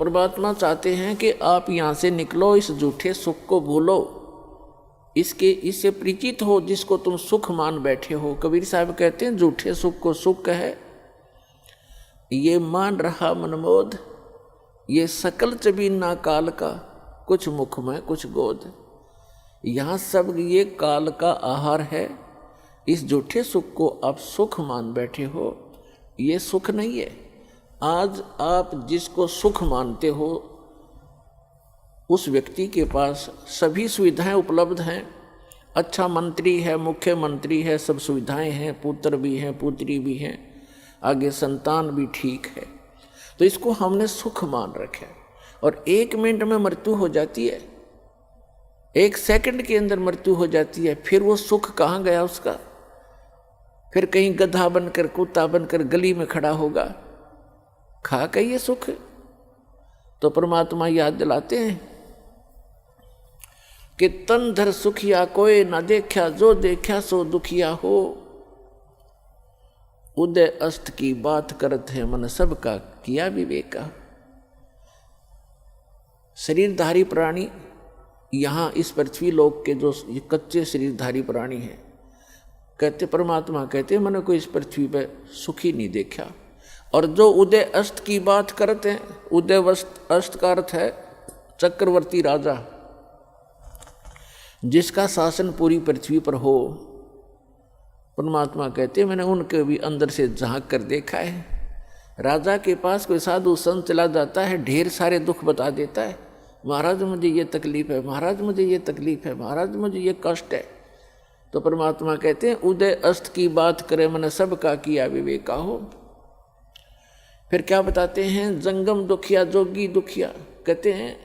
परमात्मा चाहते हैं कि आप यहाँ से निकलो, इस झूठे सुख को भूलो, इससे परिचित हो जिसको तुम सुख मान बैठे हो। कबीर साहब कहते हैं झूठे सुख को सुख कहे, ये मान रहा मनमोद, ये सकल चबीना काल का, कुछ मुख में कुछ गोद। यहाँ सब ये काल का आहार है। इस झूठे सुख को आप सुख मान बैठे हो, ये सुख नहीं है। आज आप जिसको सुख मानते हो उस व्यक्ति के पास सभी सुविधाएं उपलब्ध हैं। अच्छा मंत्री है, मुख्यमंत्री है, सब सुविधाएं हैं, पुत्र भी हैं, पुत्री भी हैं, आगे संतान भी ठीक है। तो इसको हमने सुख मान रखा है और 1 मिनट में मृत्यु हो जाती है, 1 सेकंड के अंदर मृत्यु हो जाती है। फिर वो सुख कहाँ गया उसका? फिर कहीं गधा बनकर, कुत्ता बनकर गली में खड़ा होगा, खा के ये सुख। तो परमात्मा याद दिलाते हैं कि तन धर सुखिया कोई ना देखा, जो देखा सो दुखिया हो। उदय अस्त की बात करत है मन, सबका किया विवेका। शरीरधारी प्राणी यहाँ इस पृथ्वी लोक के जो कच्चे शरीरधारी प्राणी हैं, कहते परमात्मा कहते मैंने कोई इस पृथ्वी पर सुखी नहीं देखा। और जो उदय अस्त की बात करते हैं, उदय अस्त का अर्थ है चक्रवर्ती राजा, जिसका शासन पूरी पृथ्वी पर हो। परमात्मा कहते मैंने उनके भी अंदर से झांक कर देखा है। राजा के पास कोई साधु संत चला जाता है, ढेर सारे दुख बता देता है, महाराज मुझे ये तकलीफ है, महाराज मुझे ये तकलीफ है, महाराज मुझे ये कष्ट है। तो परमात्मा कहते हैं उदय अस्त की बात करे मन, सबका किया विवेका हो। फिर क्या बताते हैं? जंगम दुखिया जोगी दुखिया, कहते हैं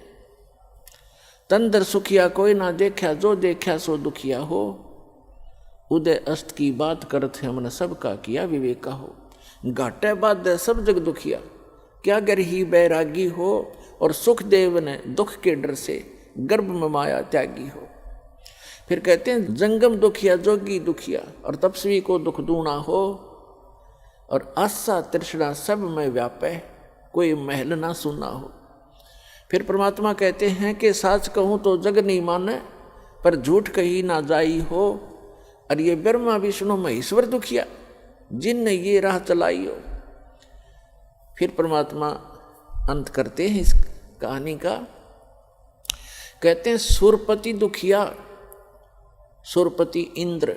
तंदर सुखिया कोई ना देखा, जो देखा सो दुखिया हो। उदय अस्त की बात करत है मन, सबका किया विवेका हो। घाटे बाद सब जग दुखिया, क्या गरही बैरागी हो। और सुखदेव ने दुख के डर से गर्भ में माया त्यागी हो। फिर कहते हैं जंगम दुखिया जोगी दुखिया, और तपस्वी को दुख दूना हो। और आशा तृष्णा सब में व्यापे, कोई महल ना सुना हो। फिर परमात्मा कहते हैं कि साच कहूँ तो जग नहीं माने, पर झूठ कही ना जाई हो। और ये ब्रह्मा विष्णु महेश्वर दुखिया, जिनने ये राह चलाई हो। फिर परमात्मा अंत करते हैं इस कहानी का, कहते हैं सुरपति दुखिया। सुरपति इंद्र,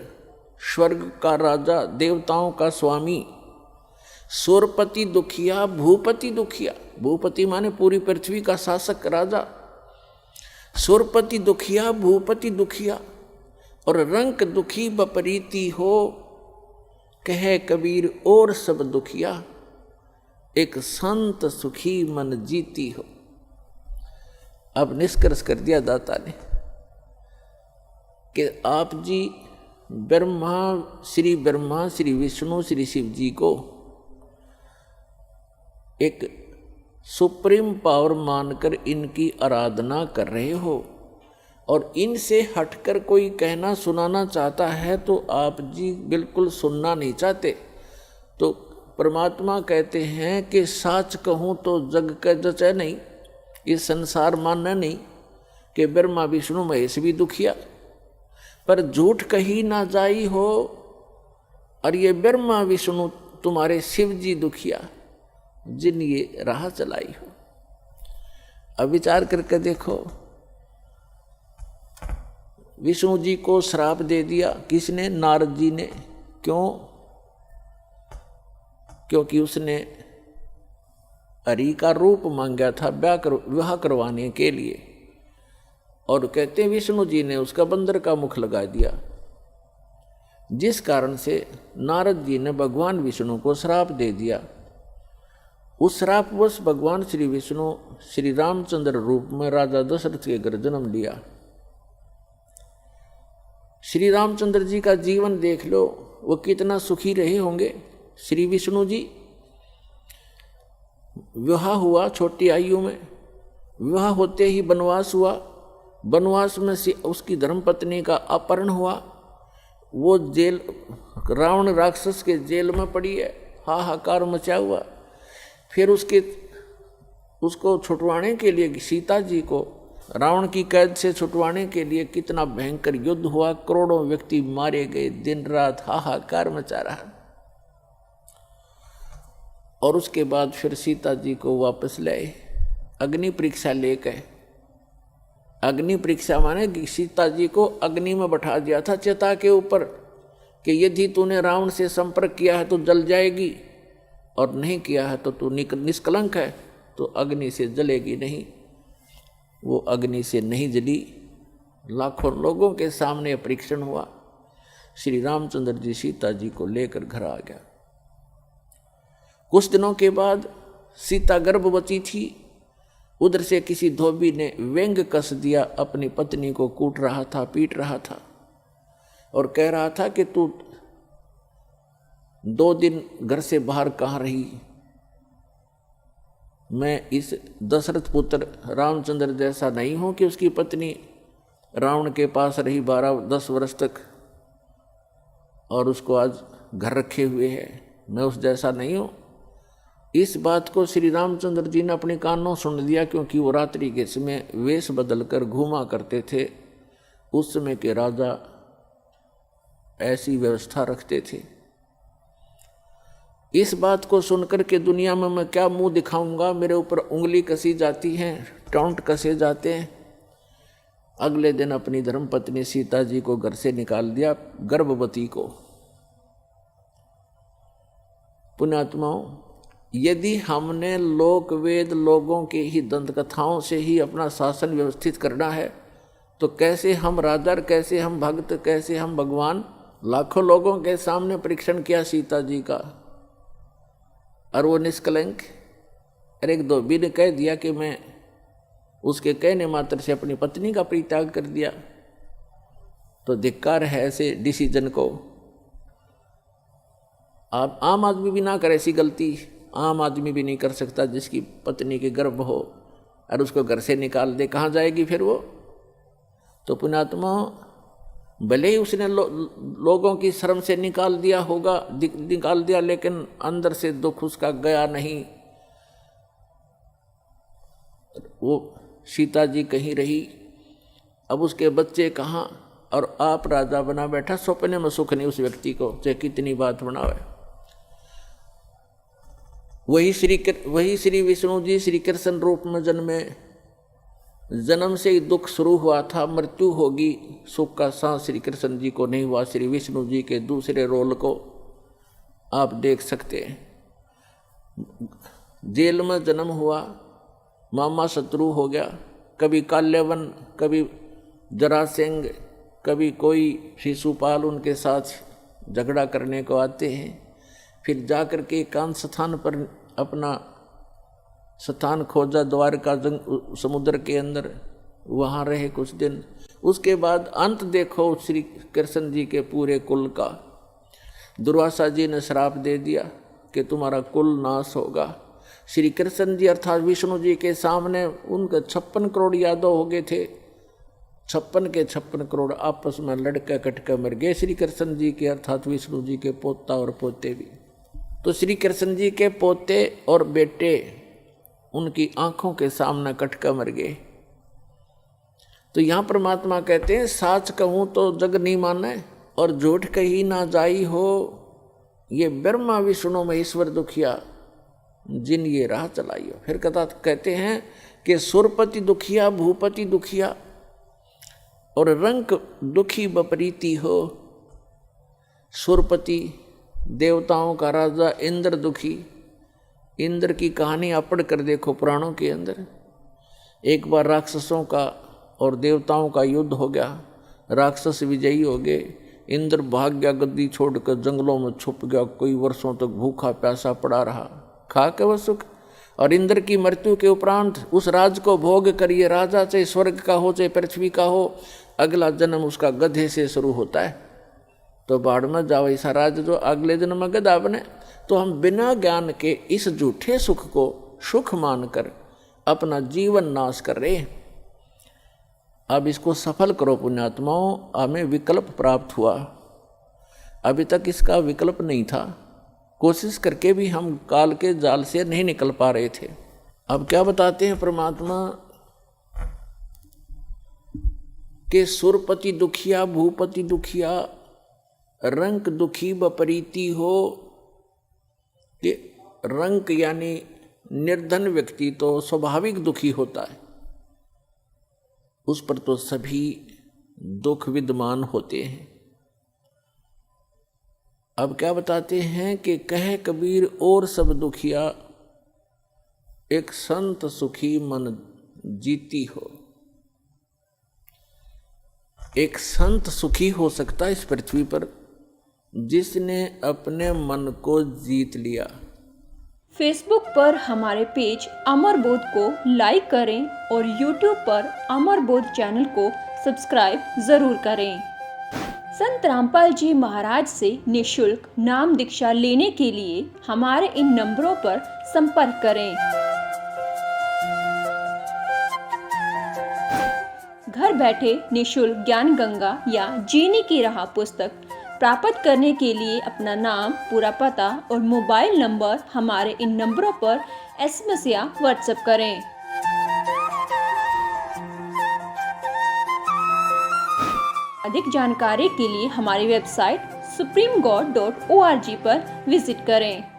स्वर्ग का राजा, देवताओं का स्वामी। सुरपति दुखिया, भूपति दुखिया। भूपति माने पूरी पृथ्वी का शासक राजा। सुरपति दुखिया, भूपति दुखिया। और रंक दुखी बपरीती हो, कहे कबीर और सब दुखिया। एक संत सुखी मन जीती हो। अब निष्कर्ष कर दिया दाता ने कि आप जी ब्रह्मा, श्री विष्णु, श्री शिव जी को एक सुप्रीम पावर मानकर इनकी आराधना कर रहे हो, और इनसे हटकर कोई कहना सुनाना चाहता है तो आप जी बिल्कुल सुनना नहीं चाहते। तो परमात्मा कहते हैं कि साच कहूँ तो जग का जचे नहीं, ये संसार मानना नहीं कि ब्रह्मा विष्णु महेश भी दुखिया, पर झूठ कही ना जाई हो। और ये ब्रह्मा विष्णु तुम्हारे शिव जी दुखिया, जिन ये राह चलाई हो। अब विचार करके देखो, विष्णु जी को श्राप दे दिया किसने? नारद जी ने। क्यों? क्योंकि उसने हरि का रूप मांगा था विवाह करवाने के लिए, और कहते हैं विष्णु जी ने उसका बंदर का मुख लगा दिया, जिस कारण से नारद जी ने भगवान विष्णु को श्राप दे दिया। उस श्रापवश भगवान श्री विष्णु श्री रामचंद्र रूप में राजा दशरथ के घर जन्म लिया। श्री रामचंद्र जी का जीवन देख लो, वो कितना सुखी रहे होंगे। श्री विष्णु जी विवाह हुआ छोटी आयु में, विवाह होते ही वनवास हुआ, वनवास में से उसकी धर्मपत्नी का अपहरण हुआ, वो जेल, रावण राक्षस के जेल में पड़ी है, हाहाकार मचा हुआ। फिर उसको छुटवाने के लिए, सीता जी को रावण की कैद से छुटवाने के लिए कितना भयंकर युद्ध हुआ, करोड़ों व्यक्ति मारे गए, दिन रात हाहाकार मचा रहा। और उसके बाद फिर सीता जी को वापस लाए, अग्नि परीक्षा ले गए। अग्नि परीक्षा माने कि सीता जी को अग्नि में बैठा दिया था चिता के ऊपर कि यदि तूने रावण से संपर्क किया है तो जल जाएगी, और नहीं किया है तो तू निष्कलंक है, तो अग्नि से जलेगी नहीं। वो अग्नि से नहीं जली। लाखों लोगों के सामने परीक्षण हुआ। श्री रामचंद्र जी सीता जी को लेकर घर आ गया। कुछ दिनों के बाद सीता गर्भवती थी। उधर से किसी धोबी ने व्यंग कस दिया, अपनी पत्नी को कूट रहा था, पीट रहा था और कह रहा था कि तू 2 दिन घर से बाहर कहाँ रही। मैं इस दशरथ पुत्र रामचंद्र जैसा नहीं हूं कि उसकी पत्नी रावण के पास रही 12-10 वर्ष तक और उसको आज घर रखे हुए है। मैं उस जैसा नहीं हूं। इस बात को श्री रामचंद्र जी ने अपने कानों सुन लिया, क्योंकि वो रात्रि के समय वेश बदलकर घूमा करते थे। उस समय के राजा ऐसी व्यवस्था रखते थे। इस बात को सुनकर के दुनिया में मैं क्या मुंह दिखाऊंगा, मेरे ऊपर उंगली कसी जाती है, टॉन्ट कसे जाते हैं। अगले दिन अपनी धर्मपत्नी सीता जी को घर से निकाल दिया, गर्भवती को। पुण्यात्माओं, यदि हमने लोक वेद लोगों के ही दंत कथाओं से ही अपना शासन व्यवस्थित करना है, तो कैसे हम राजा, कैसे हम भक्त, कैसे हम भगवान। लाखों लोगों के सामने परीक्षण किया सीता जी का, और वो निष्कलंक। और एक धोबी ने कह दिया कि मैं उसके कहने मात्र से अपनी पत्नी का परित्याग कर दिया, तो धिक्कार है ऐसे डिसीजन को। आप आम आदमी भी ना करे ऐसी गलती, आम आदमी भी नहीं कर सकता। जिसकी पत्नी के गर्भ हो और उसको घर से निकाल दे, कहाँ जाएगी फिर वो। तो पुण्यात्मा, भले ही उसने लोगों की शर्म से निकाल दिया होगा, निकाल दिया, लेकिन अंदर से दुख उसका गया नहीं। वो सीता जी कहीं रही, अब उसके बच्चे कहाँ, और आप राजा बना बैठा। सपने में सुख नहीं उस व्यक्ति को, चाहे कितनी बात बनावे। वही श्री विष्णु जी श्री कृष्ण रूप में जन्मे। जन्म से ही दुख शुरू हुआ था, मृत्यु होगी, सुख का सांस श्री कृष्ण जी को नहीं हुआ। श्री विष्णु जी के दूसरे रोल को आप देख सकते हैं। जेल में जन्म हुआ, मामा शत्रु हो गया, कभी काल्यवन, कभी जरासेंग, कभी कोई शिशुपाल उनके साथ झगड़ा करने को आते हैं। फिर जाकर के एकांत स्थान पर अपना स्थान खोजा, द्वारका समुद्र के अंदर, वहाँ रहे कुछ दिन। उसके बाद अंत देखो श्री कृष्ण जी के पूरे कुल का। दुर्वासा जी ने श्राप दे दिया कि तुम्हारा कुल नाश होगा। श्री कृष्ण जी अर्थात विष्णु जी के सामने उनके 56 करोड़ यादव हो गए थे। 56 के 56 करोड़ आपस में लड़का कटका मर गए। श्री कृष्ण जी के अर्थात विष्णु जी के पोता और पोते भी। तो श्री कृष्ण जी के पोते और बेटे उनकी आंखों के सामने कटका मर गए। तो यहाँ परमात्मा कहते हैं, साच कहूँ तो जग नहीं माने और झूठ कही ना जाई हो। ये ब्रह्मा विष्णु महेश्वर दुखिया जिन ये राह चलाई हो। फिर कहते हैं कि सुरपति दुखिया, भूपति दुखिया और रंक दुखी बपरीती हो। सुरपति देवताओं का राजा, इंद्र दुखी। इंद्र की कहानी आप पढ़ कर देखो पुराणों के अंदर। एक बार राक्षसों का और देवताओं का युद्ध हो गया, राक्षस विजयी हो गए। इंद्र भाग गया, गद्दी छोड़कर जंगलों में छुप गया, कई वर्षों तक भूखा प्यासा पड़ा रहा, खा के वह सुख। और इंद्र की मृत्यु के उपरांत उस राज को भोग करिए, राजा चाहे स्वर्ग का हो चाहे पृथ्वी का हो, अगला जन्म उसका गधे से शुरू होता है। तो बाढ़ में जाओ ऐसा राज जो अगले जन्म में गधा बने। तो हम बिना ज्ञान के इस झूठे सुख को सुख मानकर अपना जीवन नाश कर रहे हैं। अब इसको सफल करो पुण्यात्माओं। हमें विकल्प प्राप्त हुआ, अभी तक इसका विकल्प नहीं था। कोशिश करके भी हम काल के जाल से नहीं निकल पा रहे थे। अब क्या बताते हैं परमात्मा के सुरपति दुखिया भूपति दुखिया रंक दुखी बपरीति हो, कि रंक यानी निर्धन व्यक्ति तो स्वाभाविक दुखी होता है, उस पर तो सभी दुख विद्यमान होते हैं। अब क्या बताते हैं कि कहे कबीर और सब दुखिया एक संत सुखी मन जीती हो। एक संत सुखी हो सकता है इस पृथ्वी पर जिसने अपने मन को जीत लिया। फेसबुक पर हमारे पेज अमर बोध को लाइक करें और यूट्यूब पर अमर बोध चैनल को सब्सक्राइब जरूर करें। संत रामपाल जी महाराज से निःशुल्क नाम दीक्षा लेने के लिए हमारे इन नंबरों पर संपर्क करें। घर बैठे निःशुल्क ज्ञान गंगा या जीने की राह पुस्तक प्राप्त करने के लिए अपना नाम, पूरा पता और मोबाइल नंबर हमारे इन नंबरों पर SMS या व्हाट्सएप करें। अधिक जानकारी के लिए हमारी वेबसाइट supremegod.org पर विजिट करें।